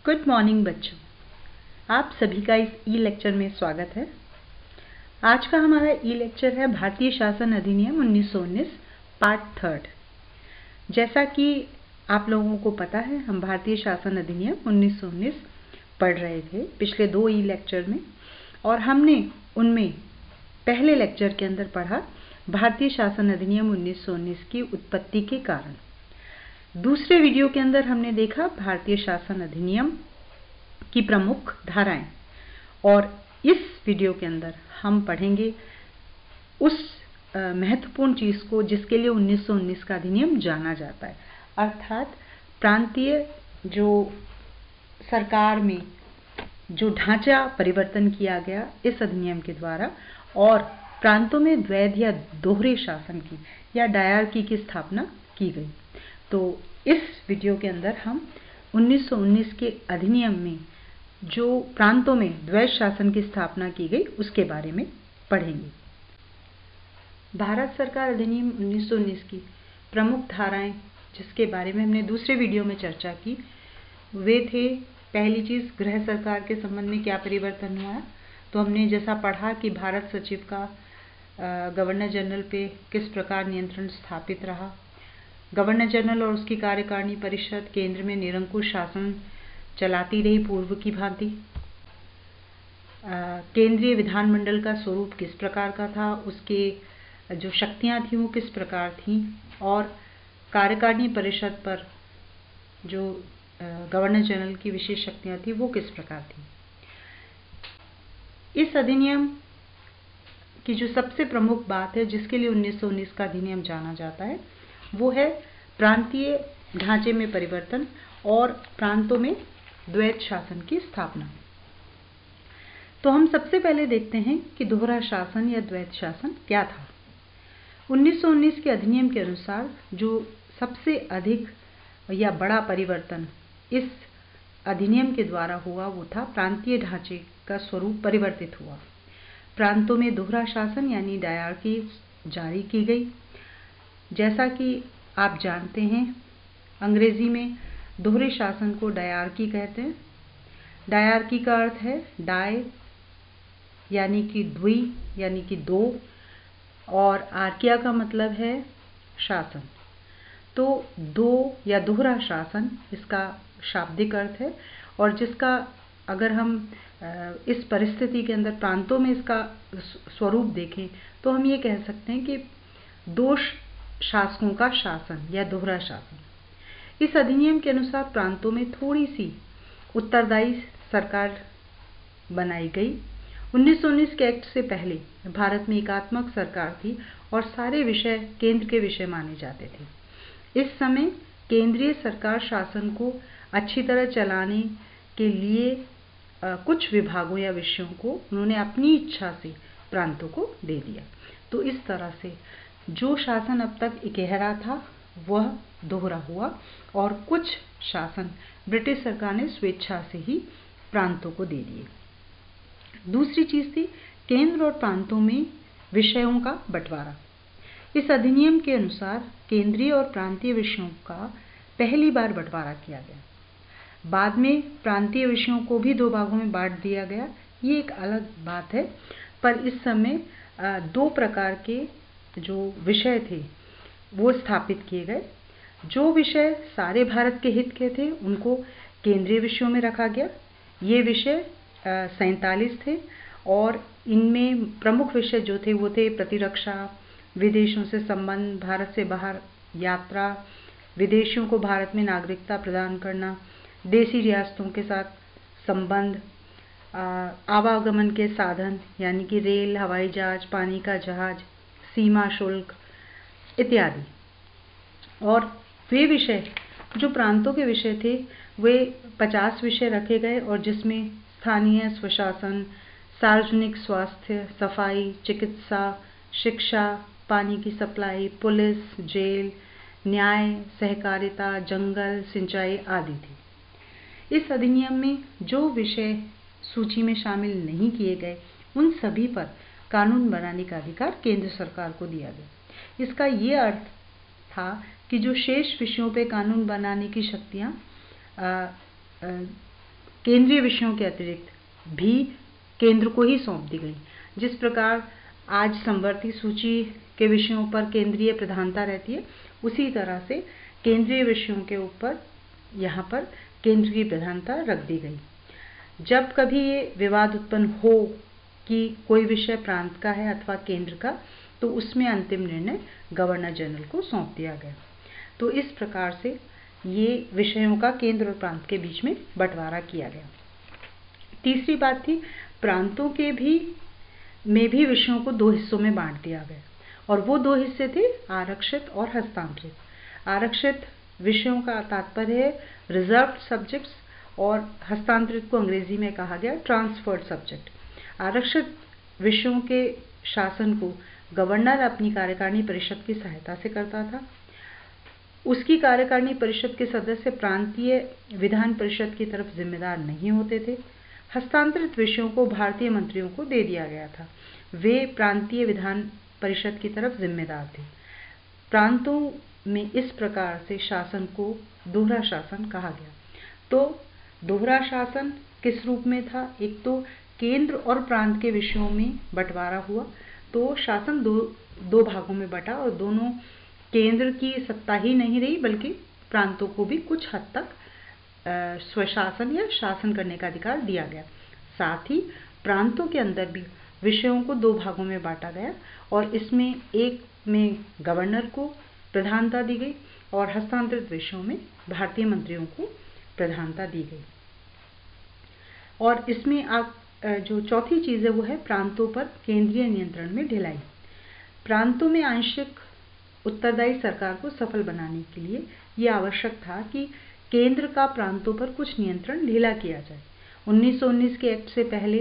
Good morning बच्चों, आप सभी का इस ई लेक्चर में स्वागत है। आज का हमारा ई लेक्चर है भारतीय शासन अधिनियम 1919 पार्ट 3। जैसा कि आप लोगों को पता है, हम भारतीय शासन अधिनियम 1919 पढ़ रहे थे पिछले 2 ई लेक्चर में, और हमने उनमें पहले लेक्चर के अंदर पढ़ा भारतीय शासन अधिनियम 1919 की उत्पत्ति के कारण। दूसरे वीडियो के अंदर हमने देखा भारतीय शासन अधिनियम की प्रमुख धाराएं, और इस वीडियो के अंदर हम पढ़ेंगे उस महत्वपूर्ण चीज को जिसके लिए 1919 का अधिनियम जाना जाता है, अर्थात प्रांतीय जो सरकार में जो ढांचा परिवर्तन किया गया इस अधिनियम के द्वारा, और प्रांतों में द्वैध या दोहरे शासन की या डायरकी की स्थापना की गई। तो इस वीडियो के अंदर हम 1919 के अधिनियम में जो प्रांतों में द्वैध शासन की स्थापना की गई उसके बारे में पढ़ेंगे। भारत सरकार अधिनियम 1919 की प्रमुख धाराएं जिसके बारे में हमने दूसरे वीडियो में चर्चा की, वे थे, पहली चीज, गृह सरकार के संबंध में क्या परिवर्तन हुआ। तो हमने जैसा पढ़ा कि भारत सचिव का गवर्नर जनरल पे किस प्रकार नियंत्रण स्थापित रहा। गवर्नर जनरल और उसकी कार्यकारिणी परिषद केंद्र में निरंकुश शासन चलाती रही पूर्व की भांति। केंद्रीय विधानमंडल का स्वरूप किस प्रकार का था, उसके जो शक्तियां थी वो किस प्रकार थी, और कार्यकारिणी परिषद पर जो गवर्नर जनरल की विशेष शक्तियां थी वो किस प्रकार थी। इस अधिनियम की जो सबसे प्रमुख बात है जिसके लिए 1919 का अधिनियम जाना जाता है वो है प्रांतीय ढांचे में परिवर्तन और प्रांतों में द्वैध शासन की स्थापना। तो हम सबसे पहले देखते हैं कि दोहरा शासन या द्वैध शासन क्या था। 1919 के अधिनियम के अनुसार जो सबसे अधिक या बड़ा परिवर्तन इस अधिनियम के द्वारा हुआ वो था प्रांतीय ढांचे का स्वरूप परिवर्तित हुआ। प्रांतों में दोहरा शासन यानी डायरकी जारी की गई। जैसा कि आप जानते हैं, अंग्रेजी में दोहरे शासन को डायरकी कहते हैं। डायरकी का अर्थ है डाय यानी कि द्वि यानी कि दो, और आर्किया का मतलब है शासन। तो दो या दोहरा शासन इसका शाब्दिक अर्थ है, और जिसका अगर हम इस परिस्थिति के अंदर प्रांतों में इसका स्वरूप देखें तो हम ये कह सकते हैं कि दो शासकों का शासन या दोहरा शासन। इस अधिनियम के अनुसार प्रांतों में थोड़ी सी उत्तरदायी सरकार बनाई गई। 1919 के एक्ट से पहले भारत में एकात्मक सरकार थी और सारे विषय केंद्र के विषय माने जाते थे। इस समय केंद्रीय सरकार शासन को अच्छी तरह चलाने के लिए कुछ विभागों या विषयों को उन्होंने अपनी इच्छा से प्रांतों को दे दिया। तो इस तरह से जो शासन अब तक इकहरा था वह दोहरा हुआ, और कुछ शासन ब्रिटिश सरकार ने स्वेच्छा से ही प्रांतों को दे दिए। दूसरी चीज थी केंद्र और प्रांतों में विषयों का बंटवारा। इस अधिनियम के अनुसार केंद्रीय और प्रांतीय विषयों का पहली बार बंटवारा किया गया। बाद में प्रांतीय विषयों को भी 2 भागों में बांट दिया गया, ये एक अलग बात है। पर इस समय 2 प्रकार के जो विषय थे वो स्थापित किए गए। जो विषय सारे भारत के हित के थे उनको केंद्रीय विषयों में रखा गया। ये विषय 47 थे, और इनमें प्रमुख विषय जो थे वो थे प्रतिरक्षा, विदेशों से संबंध, भारत से बाहर यात्रा, विदेशियों को भारत में नागरिकता प्रदान करना, देशी रियासतों के साथ संबंध, आवागमन के साधन यानी कि रेल, हवाई जहाज, पानी का जहाज, सीमा शुल्क इत्यादि। और वे विषय जो प्रांतों के विषय थे वे 50 विषय रखे गए, और जिसमें स्थानीय स्वशासन, सार्वजनिक स्वास्थ्य, सफाई, चिकित्सा, शिक्षा, पानी की सप्लाई, पुलिस, जेल, न्याय, सहकारिता, जंगल, सिंचाई आदि थी। इस अधिनियम में जो विषय सूची में शामिल नहीं किए गए उन सभी पर कानून बनाने का अधिकार केंद्र सरकार को दिया गया। इसका ये अर्थ था कि जो शेष विषयों पे कानून बनाने की शक्तियां केंद्रीय विषयों के अतिरिक्त भी केंद्र को ही सौंप दी गई। जिस प्रकार आज समवर्ती सूची के विषयों पर केंद्रीय प्रधानता रहती है, उसी तरह से केंद्रीय विषयों के ऊपर यहाँ पर केंद्र की प्रधानता रख दी गई। जब कभी ये विवाद उत्पन्न हो कि कोई विषय प्रांत का है अथवा केंद्र का, तो उसमें अंतिम निर्णय गवर्नर जनरल को सौंप दिया गया। तो इस प्रकार से ये विषयों का केंद्र और प्रांत के बीच में बंटवारा किया गया। तीसरी बात थी, प्रांतों के में भी विषयों को दो हिस्सों में बांट दिया गया, और वो दो हिस्से थे आरक्षित और हस्तांतरित। आरक्षित विषयों का तात्पर्य है रिजर्व्ड सब्जेक्ट्स, और हस्तांतरित को अंग्रेजी में कहा गया ट्रांसफर्ड सब्जेक्ट। आरक्षित विषयों के शासन को गवर्नर अपनी कार्यकारिणी परिषद की सहायता से करता था। उसकी कार्यकारिणी परिषद के सदस्य प्रांतीय विधान परिषद की तरफ जिम्मेदार नहीं होते थे। हस्तांतरित विषयों को भारतीय मंत्रियों को दे दिया गया था, वे प्रांतीय विधान परिषद की तरफ जिम्मेदार थे। प्रांतों में इस प्रकार से शासन को दोहरा शासन कहा गया। तो दोहरा शासन किस रूप में था? एक तो केंद्र और प्रांत के विषयों में बंटवारा हुआ, तो शासन दो भागों में बटा, और दोनों केंद्र की सत्ता ही नहीं रही बल्कि प्रांतों को भी कुछ हद तक स्वशासन या शासन करने का अधिकार दिया गया। साथ ही प्रांतों के अंदर भी विषयों को दो भागों में बांटा गया, और इसमें एक में गवर्नर को प्रधानता दी गई और हस्तांतरित विषयों में भारतीय मंत्रियों को प्रधानता दी गई। और इसमें आप जो चौथी चीज़ है वो है प्रांतों पर केंद्रीय नियंत्रण में ढिलाई। प्रांतों में आंशिक उत्तरदायी सरकार को सफल बनाने के लिए यह आवश्यक था कि केंद्र का प्रांतों पर कुछ नियंत्रण ढीला किया जाए। 1919 के एक्ट से पहले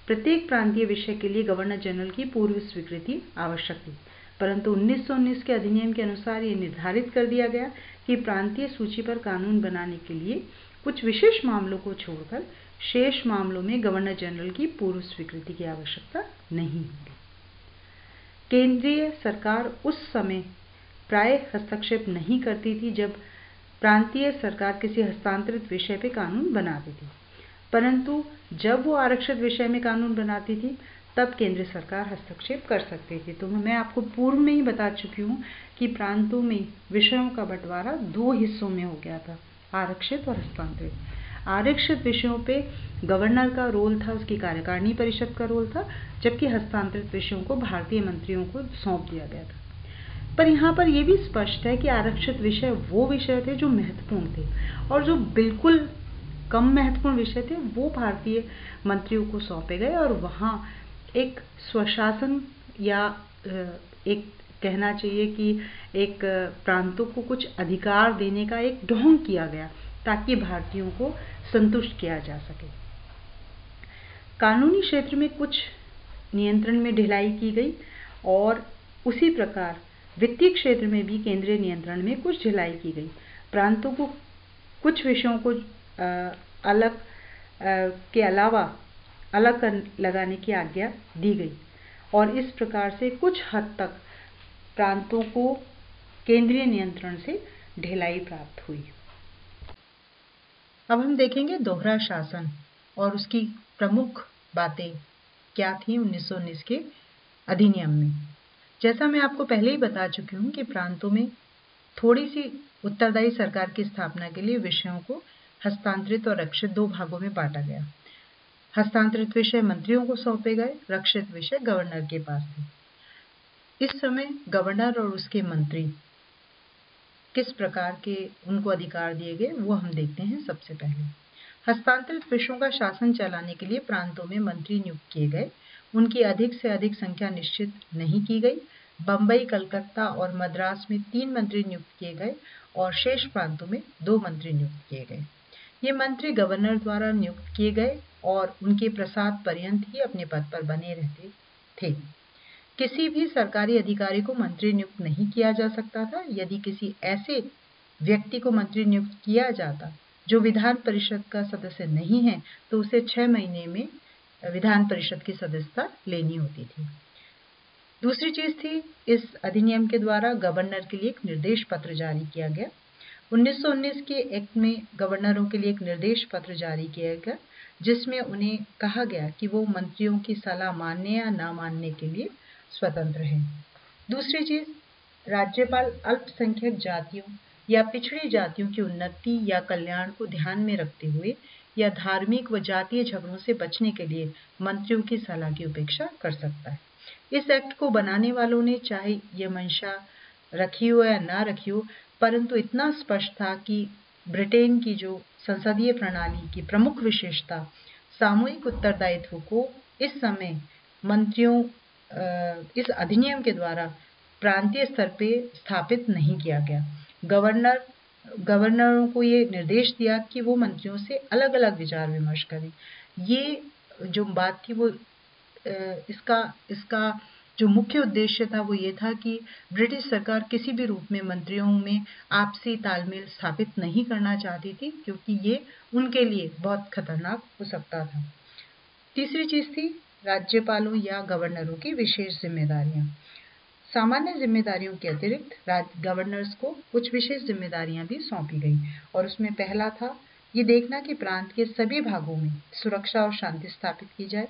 प्रत्येक प्रांतीय विषय के लिए गवर्नर जनरल की पूर्व स्वीकृति आवश्यक थी, परंतु 1919 के अधिनियम के अनुसार ये निर्धारित कर दिया गया कि प्रांतीय सूची पर कानून बनाने के लिए कुछ विशेष मामलों को छोड़कर शेष मामलों में गवर्नर जनरल की पूर्व स्वीकृति की आवश्यकता नहीं होगी। केंद्रीय सरकार उस समय प्राय हस्तक्षेप नहीं करती थी जब प्रांतीय सरकार किसी हस्तांतरित विषय पर कानून बनाती थी, परंतु जब वो आरक्षित विषय में कानून बनाती थी तब केंद्र सरकार हस्तक्षेप कर सकती थी। तो मैं आपको पूर्व में ही बता चुकी हूँ कि प्रांतों में विषयों का बंटवारा दो हिस्सों में हो गया था, आरक्षित और हस्तांतरित। आरक्षित विषयों पे गवर्नर का रोल था, उसकी कार्यकारिणी परिषद का रोल था, जबकि हस्तांतरित विषयों को भारतीय मंत्रियों को सौंप दिया गया था। पर यहाँ पर यह भी स्पष्ट है कि आरक्षित विषय वो विषय थे जो महत्वपूर्ण थे, और जो बिल्कुल कम महत्वपूर्ण विषय थे वो भारतीय मंत्रियों को सौंपे गए, और वहाँ एक स्वशासन या एक कहना चाहिए कि एक प्रांतों को कुछ अधिकार देने का एक ढोंग किया गया ताकि भारतीयों को संतुष्ट किया जा सके। कानूनी क्षेत्र में कुछ नियंत्रण में ढिलाई की गई, और उसी प्रकार वित्तीय क्षेत्र में भी केंद्रीय नियंत्रण में कुछ ढिलाई की गई। प्रांतों को कुछ विषयों को अलग के अलावा अलग लगाने की आज्ञा दी गई, और इस प्रकार से कुछ हद तक प्रांतों को केंद्रीय नियंत्रण से ढिलाई प्राप्त हुई। अब हम देखेंगे दोहरा शासन और उसकी प्रमुख बातें क्या थी 1919 के अधिनियम में। जैसा मैं आपको पहले ही बता चुकी हूँ कि प्रांतों में थोड़ी सी उत्तरदायी सरकार की स्थापना के लिए विषयों को हस्तांतरित और रक्षित दो भागों में बांटा गया। हस्तांतरित विषय मंत्रियों को सौंपे गए, रक्षित विषय गवर्नर के पास थे। इस समय गवर्नर और उसके मंत्री किस प्रकार के उनको अधिकार दिए गए वो हम देखते हैं। सबसे पहले हस्तांतरित विषयों का शासन चलाने के लिए प्रांतों में मंत्री नियुक्त किए गए। उनकी अधिक से अधिक संख्या निश्चित नहीं की गई। बंबई, कलकत्ता और मद्रास में 3 मंत्री नियुक्त किए गए और शेष प्रांतों में 2 मंत्री नियुक्त किए गए। ये मंत्री गवर्नर द्वारा नियुक्त किए गए और उनके प्रसाद पर्यंत ही अपने पद पर बने रहते थे। किसी भी सरकारी अधिकारी को मंत्री नियुक्त नहीं किया जा सकता था। यदि किसी ऐसे व्यक्ति को मंत्री नियुक्त किया जाता जो विधान परिषद का सदस्य नहीं है, तो उसे 6 महीने में विधान परिषद की सदस्यता लेनी होती थी। दूसरी चीज थी, इस अधिनियम के द्वारा गवर्नर के लिए एक निर्देश पत्र जारी किया गया। 1919 के एक्ट में गवर्नरों के लिए एक निर्देश पत्र जारी किया गया, जिसमें उन्हें कहा गया कि वो मंत्रियों की सलाह मानने या ना मानने के लिए स्वतंत्र हैं। दूसरी चीज, राज्यपाल अल्पसंख्यक जातियों या पिछड़ी जातियों की उन्नति या कल्याण को ध्यान में रखते हुए या धार्मिक व जातीय झगड़ों से बचने के लिए मंत्रियों की सलाह की उपेक्षा कर सकता है। इस एक्ट को बनाने वालों ने चाहे यह मंशा रखी हो या ना रखी हो, परंतु इतना स्पष्ट था कि ब्रिटेन की जो संसदीय प्रणाली की प्रमुख विशेषता सामूहिक उत्तरदायित्व को इस समय मंत्रियों इस अधिनियम के द्वारा प्रांतीय स्तर पे स्थापित नहीं किया गया। गवर्नरों को ये निर्देश दिया कि वो मंत्रियों से अलग अलग विचार विमर्श करें। ये जो बात थी वो इसका जो मुख्य उद्देश्य था वो ये था कि ब्रिटिश सरकार किसी भी रूप में मंत्रियों में आपसी तालमेल स्थापित नहीं करना चाहती थी, क्योंकि ये उनके लिए बहुत खतरनाक हो सकता था। तीसरी चीज थी राज्यपालों या गवर्नरों की विशेष जिम्मेदारियां। सामान्य जिम्मेदारियों के अतिरिक्त गवर्नर्स को कुछ विशेष जिम्मेदारियां भी सौंपी गई, और उसमें पहला था ये देखना कि प्रांत के सभी भागों में सुरक्षा और शांति स्थापित की जाए,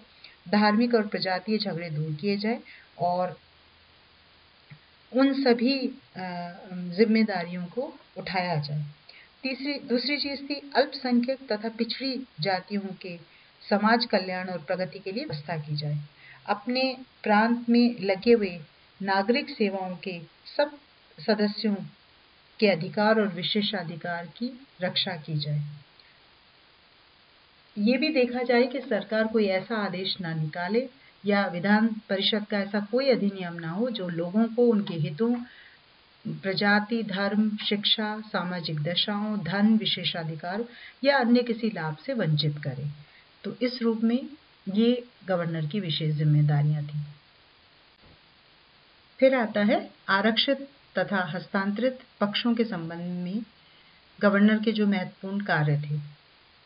धार्मिक और प्रजातीय झगड़े दूर किए जाए, और उन सभी जिम्मेदारियों को उठाया जाए। दूसरी चीज थी अल्पसंख्यक तथा पिछड़ी जातियों के समाज कल्याण और प्रगति के लिए व्यवस्था की जाए। अपने प्रांत में लगे हुए नागरिक सेवाओं के सब सदस्यों के अधिकार और विशेषाधिकार की रक्षा की जाए। ये भी देखा जाए कि सरकार कोई ऐसा आदेश ना निकाले या विधान परिषद का ऐसा कोई अधिनियम ना हो जो लोगों को उनके हितों, प्रजाति, धर्म, शिक्षा, सामाजिक दशाओं, धन, विशेषाधिकार या अन्य किसी लाभ से वंचित करे। तो इस रूप में ये गवर्नर की विशेष जिम्मेदारियां थी। फिर आता है आरक्षित तथा हस्तांतरित पक्षों के संबंध में गवर्नर के जो महत्वपूर्ण कार्य थे।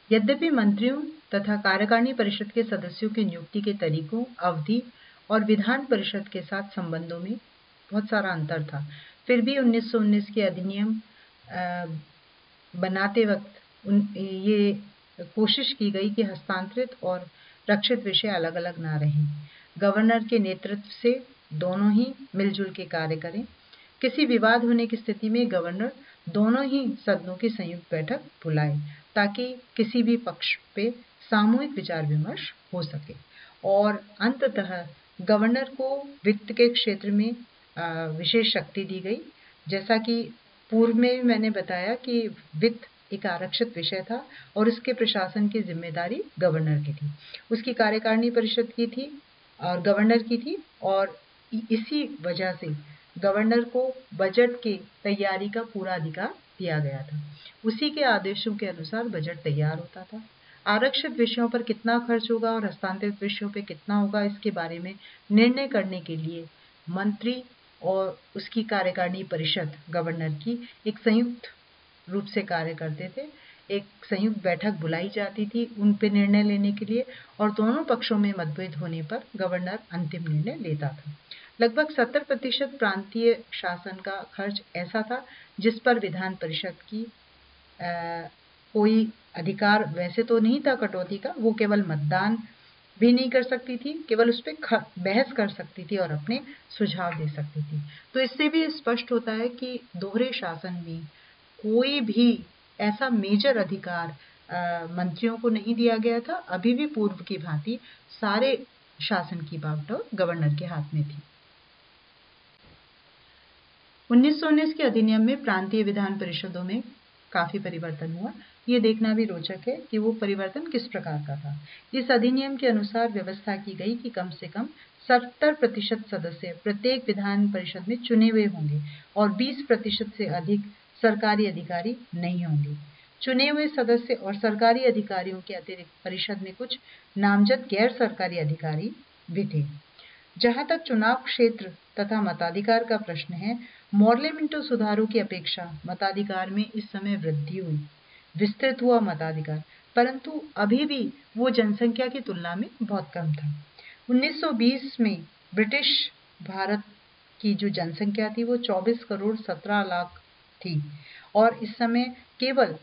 यद्यपि मंत्रियों तथा कार्यकारिणी परिषद के सदस्यों की नियुक्ति के तरीकों, अवधि और विधान परिषद के साथ संबंधों में बहुत सारा अंतर था, फिर भी 1919 के अधिनियम बनाते वक्त ये कोशिश की गई कि हस्तांतरित और रक्षित विषय अलग अलग ना रहें। गवर्नर के नेतृत्व से दोनों ही मिलजुल के कार्य करें। किसी विवाद होने की स्थिति में गवर्नर दोनों ही सदनों की संयुक्त बैठक बुलाए, ताकि किसी भी पक्ष पे सामूहिक विचार विमर्श हो सके। और अंततः गवर्नर को वित्त के क्षेत्र में विशेष शक्ति दी गई। जैसा कि पूर्व में मैंने बताया कि वित्त एक आरक्षित विषय था और इसके प्रशासन की जिम्मेदारी गवर्नर की थी, उसकी कार्यकारिणी परिषद की थी और गवर्नर की थी, और इसी वजह से गवर्नर को बजट के तैयारी का पूरा अधिकार दिया गया था। उसी के आदेशों के अनुसार बजट तैयार होता था। आरक्षित विषयों पर कितना खर्च होगा और हस्तांतरित विषयों पर कितना होगा, इसके बारे में निर्णय करने के लिए मंत्री और उसकी कार्यकारिणी परिषद गवर्नर की एक संयुक्त रूप से कार्य करते थे। एक संयुक्त बैठक बुलाई जाती थी उन पे निर्णय लेने के लिए, और दोनों पक्षों में मतभेद होने पर गवर्नर अंतिम निर्णय लेता था। लगभग 70% प्रांतीय शासन का खर्च ऐसा था जिस पर विधान परिषद की कोई अधिकार वैसे तो नहीं था कटौती का, वो केवल मतदान भी नहीं कर सकती थी, केवल उस पर बहस कर सकती थी और अपने सुझाव दे सकती थी। तो इससे भी स्पष्ट होता है कि दोहरे शासन में कोई भी ऐसा मेजर अधिकार मंत्रियों को नहीं दिया गया था। अभी भी पूर्व की भांति सारे शासन की बागडोर गवर्नर के हाथ में थी। 1919 के अधिनियम में प्रांतीय विधान परिषदों में काफी परिवर्तन हुआ। ये देखना भी रोचक है कि वो परिवर्तन किस प्रकार का था। इस अधिनियम के अनुसार व्यवस्था की गई कि कम से कम 70% सदस्य प्रत्येक विधान परिषद में चुने हुए होंगे और 20% से अधिक सरकारी अधिकारी नहीं होंगे। चुने हुए सदस्य और सरकारी अधिकारियों के अतिरिक्त परिषद में कुछ नामजद गैर सरकारी अधिकारी भी थे। जहां तक चुनाव क्षेत्र तथा मताधिकार का प्रश्न है, मॉर्ले मिंटो सुधारों की अपेक्षा मताधिकार में इस समय वृद्धि हुई, विस्तृत हुआ मताधिकार, परंतु अभी भी वो जनसंख्या की तुलना में बहुत कम था। 1920 में ब्रिटिश भारत की जो जनसंख्या थी वो 24 करोड़ 17 लाख थी और इस समय केवल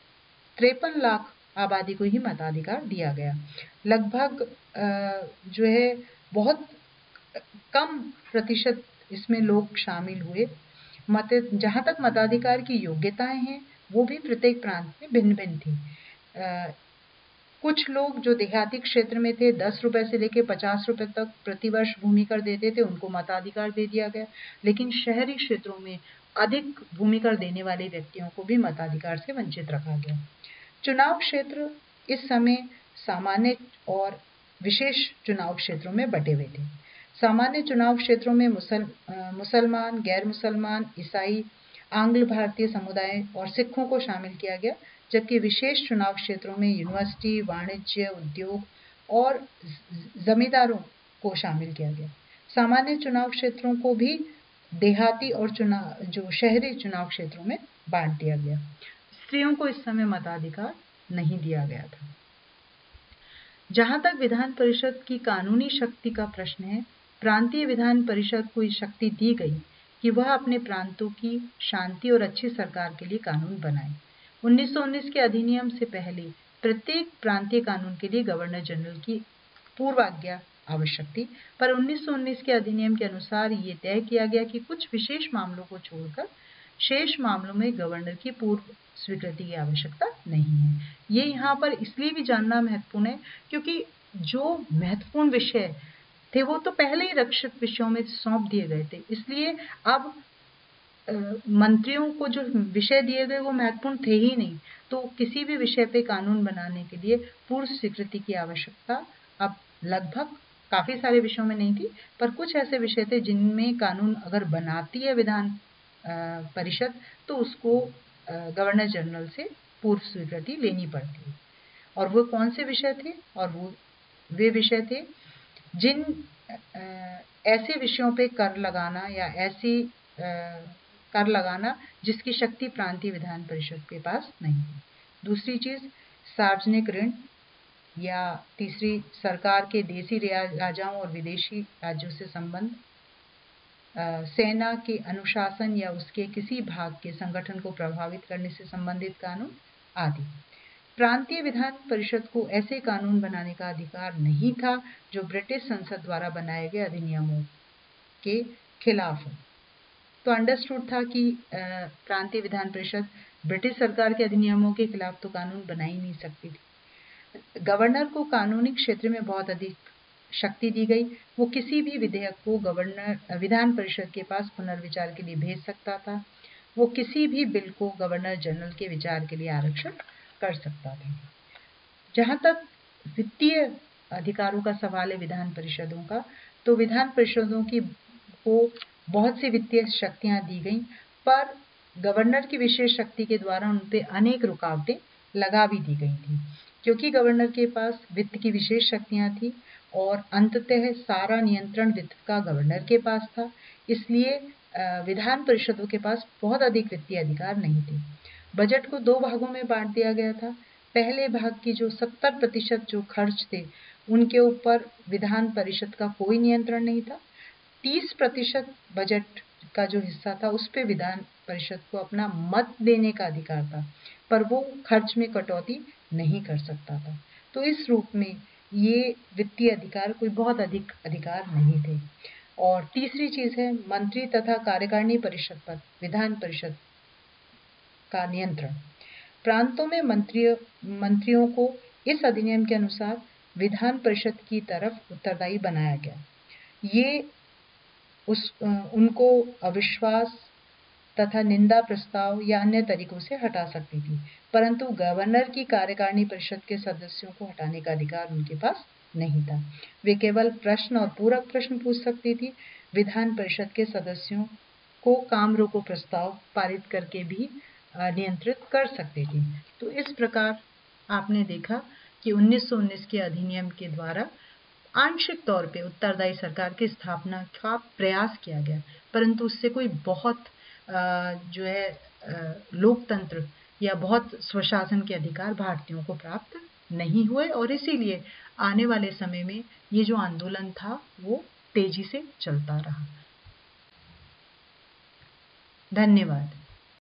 53 लाख आबादी को ही मताधिकार दिया गया। लगभग जो है बहुत कम प्रतिशत इसमें लोग शामिल हुए। जहाँ तक मताधिकार की योग्यताएं हैं वो भी प्रत्येक प्रांत में भिन्न भिन्न थी। कुछ लोग जो देहाती क्षेत्र में थे 10 रुपए से लेकर 50 रुपए तक प्रतिवर्ष भूमि कर देते थे, उनको मताधिकार दे दिया गया। लेकिन शहरी क्षेत्रों में अधिक भूमि कर देने वाले व्यक्तियों को भी मताधिकार से वंचित रखा गया। चुनाव क्षेत्र इस समय सामान्य और विशेष चुनाव क्षेत्रों में बटे हुए थे। सामान्य चुनाव क्षेत्रों में मुसलमान, गैर मुसलमान, ईसाई, आंग्ल भारतीय समुदाय और सिखों को शामिल किया गया, जबकि विशेष चुनाव क्षेत्रों में यूनिवर्सिटी, वाणिज्य, उद्योग और जमींदारों को शामिल किया गया। सामान्य चुनाव क्षेत्रों को भी देहाती और जो शहरी चुनाव क्षेत्रों में बांट दिया गया। स्त्रियों को इस समय मताधिकार नहीं दिया गया था। जहां तक विधान परिषद की कानूनी शक्ति का प्रश्न है, प्रांतीय विधान परिषद को इस शक्ति दी गई कि वह अपने प्रांतों की शांति और अच्छी सरकार के लिए कानून बनाए। 1919 के अधिनियम से पहले प्रत्येक प्रांतीय कानून के लिए गवर्नर जनरल की पूर्वाज्ञा आवश्यक थी, पर 1919 के अधिनियम के अनुसार ये तय किया गया कि कुछ विशेष मामलों को छोड़कर शेष मामलों में गवर्नर की पूर्व स्वीकृति की आवश्यकता नहीं है। ये यहाँ पर इसलिए भी जानना महत्वपूर्ण है क्योंकि जो महत्वपूर्ण विषय थे वो तो पहले ही रक्षित विषयों में सौंप दिए गए थे, इसलिए अब मंत्रियों को जो विषय दिए गए वो महत्वपूर्ण थे ही नहीं, तो किसी भी विषय पे कानून बनाने के लिए पूर्व स्वीकृति की आवश्यकता अब लगभग काफी सारे विषयों में नहीं थी, पर कुछ ऐसे विषय थे जिनमें कानून अगर बनाती है विधान परिषद तो उसको गवर्नर जनरल से पूर्व स्वीकृति लेनी पड़ती है। और वो कौन से विषय थे? और वे विषय थे जिन ऐसे विषयों पे कर लगाना या ऐसी कर लगाना जिसकी शक्ति प्रांतीय विधान परिषद के पास नहीं थी। दूसरी चीज सार्वजनिक ऋण, या तीसरी सरकार के देसी राजाओं और विदेशी राज्यों से संबंध, सेना के अनुशासन या उसके किसी भाग के संगठन को प्रभावित करने से संबंधित कानून आदि। प्रांतीय विधान परिषद को ऐसे कानून बनाने का अधिकार नहीं था जो ब्रिटिश संसद द्वारा बनाए गए अधिनियमों के खिलाफ हो। तो अंडरस्टूड था कि प्रांतीय विधान परिषद ब्रिटिश सरकार के अधिनियमों के खिलाफ तो कानून बना ही नहीं सकती थी। गवर्नर को कानूनी क्षेत्र में बहुत अधिक शक्ति दी गई। वो किसी भी विधेयक को विधान परिषद के पास पुनर्विचार के लिए भेज सकता था। वो किसी भी बिल को गवर्नर जनरल के विचार के लिए आरक्षित कर सकता था। जहां तक वित्तीय अधिकारों का सवाल है विधान परिषदों का, तो विधान परिषदों को बहुत सी वित्तीय शक्तियां दी गई, पर गवर्नर की विशेष शक्ति के द्वारा उन पे अनेक रुकावटें लगा भी दी गई थी। क्योंकि गवर्नर के पास वित्त की विशेष शक्तियां थी और अंततः सारा नियंत्रण वित्त का गवर्नर के पास था, इसलिए विधान परिषदों के पास बहुत अधिक वित्तीय अधिकार नहीं थे। बजट को 2 भागों में बांट दिया गया था। पहले भाग की जो 70% जो खर्च थे उनके ऊपर विधान परिषद का कोई नियंत्रण नहीं था। 30% बजट का जो हिस्सा था उस पे विधान परिषद को अपना मत देने का अधिकार था, पर वो खर्च में कटौती नहीं कर सकता था। तो इस रूप में ये वित्तीय अधिकार कोई बहुत अधिक अधिकार नहीं थे। और तीसरी चीज है मंत्री तथा कार्यकारिणी परिषद पर विधान परिषद का नियंत्रण। प्रांतों में मंत्रियों को इस अधिनियम के अनुसार विधान परिषद की तरफ उत्तरदायी बनाया गया। ये उनको अविश्वास तथा निंदा प्रस्ताव या अन्य तरीकों से हटा सकती थी, परंतु गवर्नर की कार्यकारिणी परिषद के सदस्यों को हटाने का अधिकार उनके पास नहीं था। वे केवल प्रश्न और पूरक प्रश्न पूछ सकती थी। विधान परिषद के सदस्यों को काम रोको प्रस्ताव पारित करके भी नियंत्रित कर सकती थी। तो इस प्रकार आपने देखा कि 1919 के अधिनियम के द्वारा आंशिक तौर पे उत्तरदायी सरकार की स्थापना का प्रयास किया गया, परंतु उससे कोई बहुत जो है लोकतंत्र या बहुत स्वशासन के अधिकार भारतीयों को प्राप्त नहीं हुए, और इसीलिए आने वाले समय में ये जो आंदोलन था वो तेजी से चलता रहा। धन्यवाद।